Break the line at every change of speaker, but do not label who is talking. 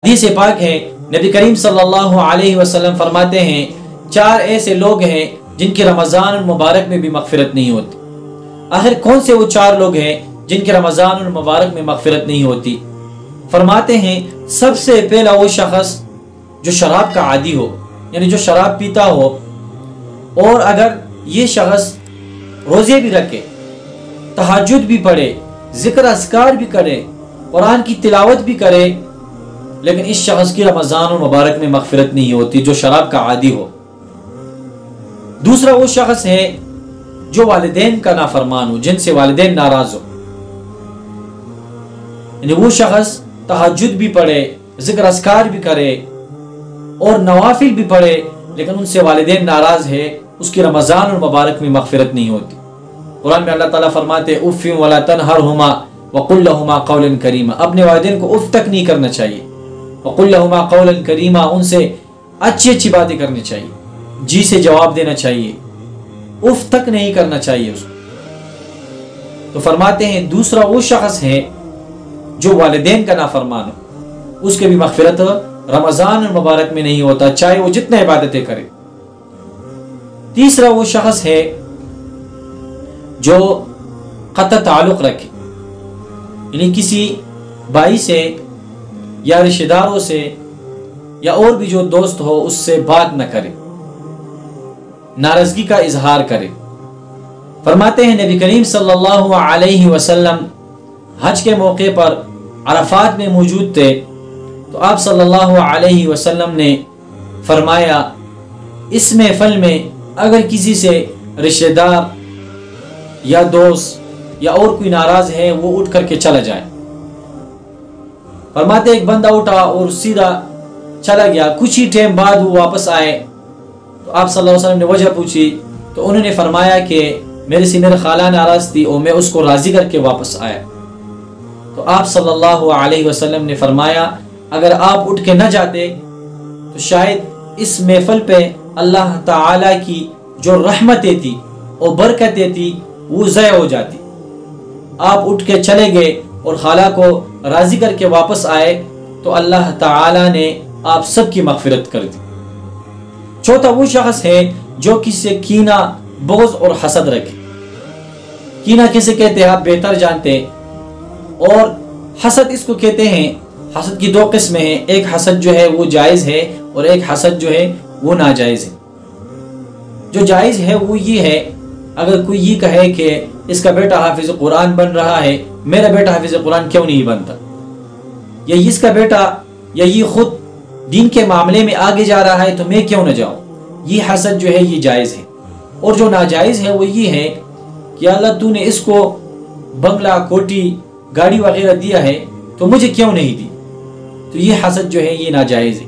حدیث پاک ہے، نبی کریم صلی اللہ علیہ وسلم فرماتے ہیں 4 ایسے لوگ ہیں جن کی رمضان المبارک میں بھی مغفرت نہیں ہوتی۔ آخر کون سے وہ 4 لوگ ہیں جن کی رمضان المبارک میں مغفرت نہیں ہوتی؟ فرماتے ہیں سب سے پہلا وہ شخص جو شراب کا عادی ہو، یعنی جو شراب پیتا ہو، اور اگر یہ شخص روزے بھی رکھے، تہجد بھی پڑھے، ذکر اذکار بھی کرے، قرآن کی تلاوت بھی کرے، لیکن اس شخص کی رمضان المبارک میں مغفرت نہیں ہوتی، جو شراب کا عادی ہو۔ دوسرا وہ شخص ہے جو والدین کا نافرمان ہو، جن سے والدین ناراض ہو، یعنی وہ شخص تہجد بھی پڑھے، ذکر اذکار بھی کرے اور نوافل بھی پڑھے، لیکن ان سے والدین ناراض ہے، اس کی رمضان المبارک میں مغفرت نہیں ہوتی۔ قرآن میں اللہ تعالیٰ فرماتے اف ولا تنہرہما وقل لہما قولا کریما، اپنے والدین کو اف تک نہیں کرنا چاہیے، وقل لہما قولا کریما، ان سے اچھی اچھی باتیں کرنی چاہیے، جی سے جواب دینا چاہیے، اف تک نہیں کرنا چاہیے اس کو۔ تو فرماتے ہیں دوسرا وہ شخص ہے جو والدین کا نافرمان ہو، اس کے بھی مغفرت رمضان المبارک میں نہیں ہوتا، چاہے وہ جتنے عبادتیں کرے۔ تیسرا وہ شخص ہے جو قطع تعلق رکھے، یعنی کسی بھائی سے یا رشتہ داروں سے یا اور بھی جو دوست ہو اس سے بات نہ کرے، ناراضگی کا اظہار کرے۔ فرماتے ہیں نبی کریم صلی اللہ علیہ وسلم حج کے موقع پر عرفات میں موجود تھے، تو آپ صلی اللہ علیہ وسلم نے فرمایا اس محفل میں اگر کسی سے رشتہ دار یا دوست یا اور کوئی ناراض ہے وہ اٹھ کر کے چلا جائے۔ فرماتے ایک بندہ اٹھا اور سیدھا چلا گیا، کچھ ہی ٹائم بعد وہ واپس آئے، تو آپ صلی اللہ علیہ وسلم نے وجہ پوچھی، تو انہوں نے فرمایا کہ میرے سے میرے خالہ ناراض تھی اور میں اس کو راضی کر کے واپس آیا۔ تو آپ صلی اللہ علیہ وسلم نے فرمایا اگر آپ اٹھ کے نہ جاتے تو شاید اس محفل پہ اللہ تعالی کی جو رحمتیں تھی اور برکتیں تھی وہ ضائع ہو جاتی۔ آپ اٹھ کے چلے گئے اور خالہ کو راضی کر کے واپس آئے تو اللہ تعالی نے آپ سب کی مغفرت کر دی۔ چوتھا وہ شخص ہے جو کسی سے کینہ، بغض اور حسد رکھے۔ کینہ کسے کہتے ہیں آپ بہتر جانتے ہیں، اور حسد اس کو کہتے ہیں۔ حسد کی 2 قسمیں ہیں، ایک حسد جو ہے وہ جائز ہے اور ایک حسد جو ہے وہ ناجائز ہے۔ جو جائز ہے وہ یہ ہے اگر کوئی یہ کہے کہ اس کا بیٹا حافظ قرآن بن رہا ہے، میرا بیٹا حافظ قرآن کیوں نہیں بنتا، یا اس کا بیٹا یا یہ خود دین کے معاملے میں آگے جا رہا ہے تو میں کیوں نہ جاؤں، یہ حسد جو ہے یہ جائز ہے۔ اور جو ناجائز ہے وہ یہ ہے کہ اللہ تو نے اس کو بنگلہ، کوٹی، گاڑی وغیرہ دیا ہے تو مجھے کیوں نہیں دی، تو یہ حسد جو ہے یہ ناجائز ہے۔